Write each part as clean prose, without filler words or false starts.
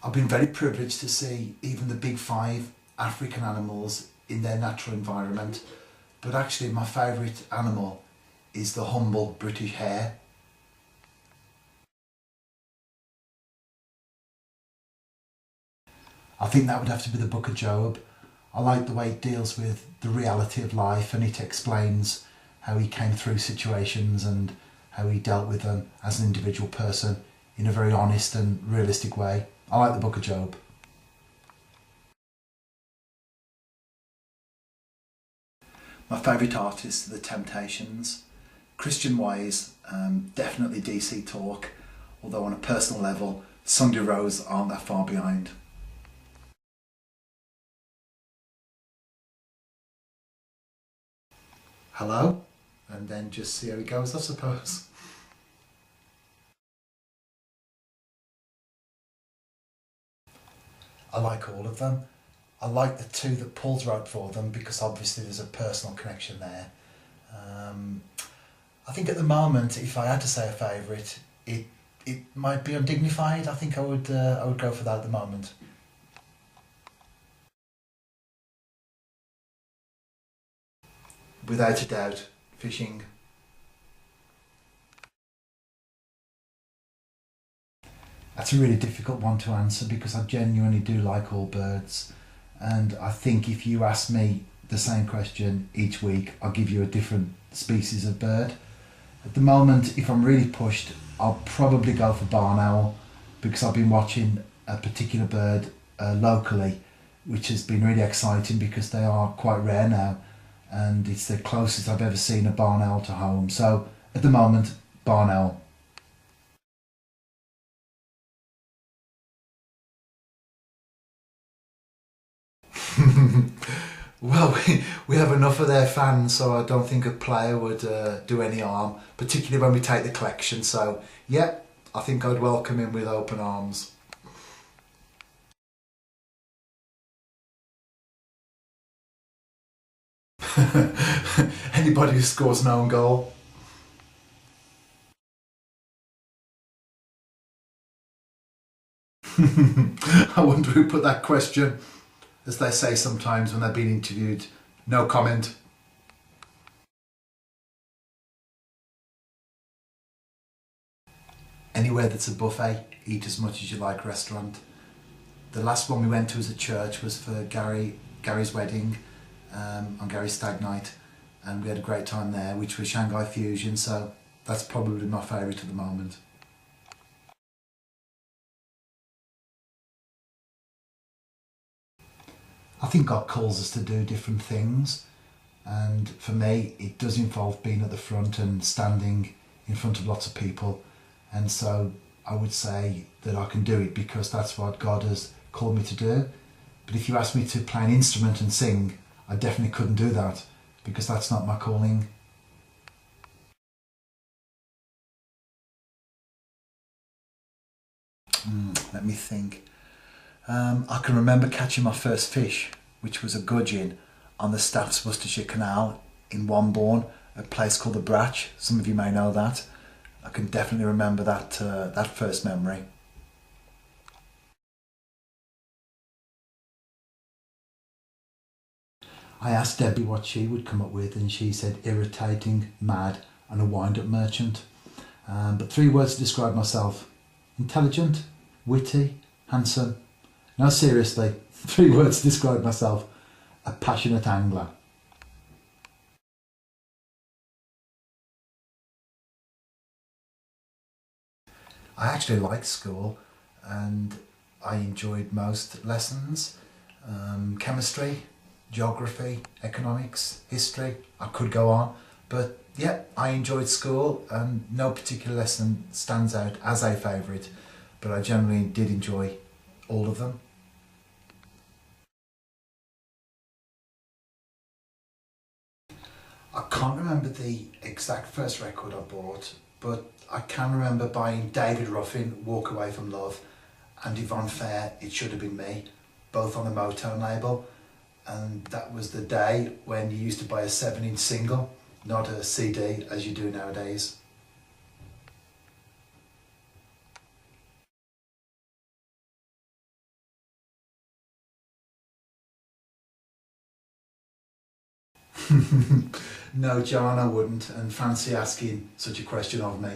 I've been very privileged to see even the big five African animals in their natural environment, but actually my favourite animal is the humble British hare. I think that would have to be the Book of Job. I like the way it deals with the reality of life, and it explains how he came through situations and how he dealt with them as an individual person in a very honest and realistic way. I like the Book of Job. My favourite artists are the Temptations. Christian Wise, definitely DC Talk, although on a personal level, Sunday Rose aren't that far behind. Hello, and then just see how it goes, I suppose. I like all of them. I like the two that Paul's wrote for them because obviously there's a personal connection there. Um, I think at the moment, if I had to say a favourite, it might be Undignified. I think I would go for that at the moment. Without a doubt, fishing. That's a really difficult one to answer because I genuinely do like all birds. And I think if you ask me the same question each week, I'll give you a different species of bird. At the moment, if I'm really pushed, I'll probably go for barn owl because I've been watching a particular bird locally, which has been really exciting because they are quite rare now, and it's the closest I've ever seen a barn owl to home. So at the moment, barn owl. Well, we have enough of their fans, so I don't think a player would do any harm, particularly when we take the collection. So, yeah, I think I'd welcome him with open arms. Anybody who scores an own goal. I wonder who put that question. As they say sometimes when they're being interviewed, no comment. Anywhere that's a buffet, eat as much as you like restaurant. The last one we went to as a church was for Gary's wedding, on Gary's stag night, and we had a great time there, which was Shanghai Fusion, so that's probably my favourite at the moment. I think God calls us to do different things, and for me it does involve being at the front and standing in front of lots of people, and so I would say that I can do it because that's what God has called me to do. But if you ask me to play an instrument and sing, I definitely couldn't do that because that's not my calling. Let me think. I can remember catching my first fish, which was a gudgeon, on the Staffs Worcestershire Canal in Wombourne, a place called the Brach. Some of you may know that. I can definitely remember that first memory. I asked Debbie what she would come up with, and she said irritating, mad, and a wind-up merchant. But three words to describe myself: intelligent, witty, handsome. No, seriously, three words to describe myself: a passionate angler. I actually liked school and I enjoyed most lessons. Chemistry, geography, economics, history, I could go on. But yeah, I enjoyed school and no particular lesson stands out as a favourite, but I generally did enjoy all of them. I can't remember the exact first record I bought, but I can remember buying David Ruffin, Walk Away from Love, and Yvonne Fair, It Should Have Been Me, both on the Motown label. And that was the day when you used to buy a 7-inch single, not a CD as you do nowadays. No, John, I wouldn't, and fancy asking such a question of me.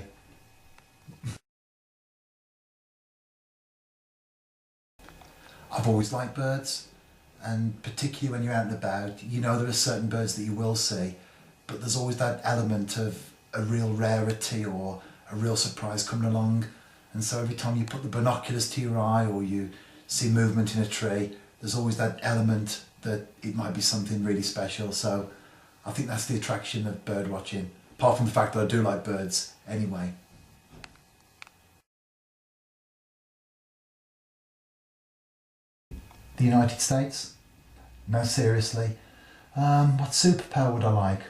I've always liked birds, and particularly when you're out and about, you know there are certain birds that you will see, but there's always that element of a real rarity or a real surprise coming along. And so every time you put the binoculars to your eye or you see movement in a tree, there's always that element that it might be something really special. So I think that's the attraction of bird watching, apart from the fact that I do like birds anyway. The United States? No, seriously. What superpower would I like?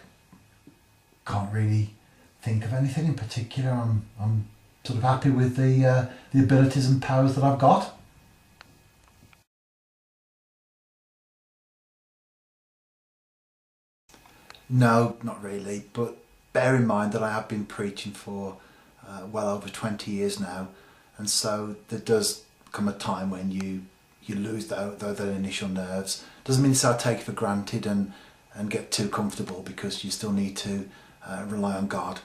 Can't really think of anything in particular. I'm sort of happy with the abilities and powers that I've got. No, not really. But bear in mind that I have been preaching for well over 20 years now, and so there does come a time when you lose those initial nerves. Doesn't mean to say I take it for granted and get too comfortable, because you still need to rely on God.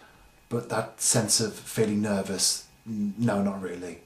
But that sense of feeling nervous, no, not really.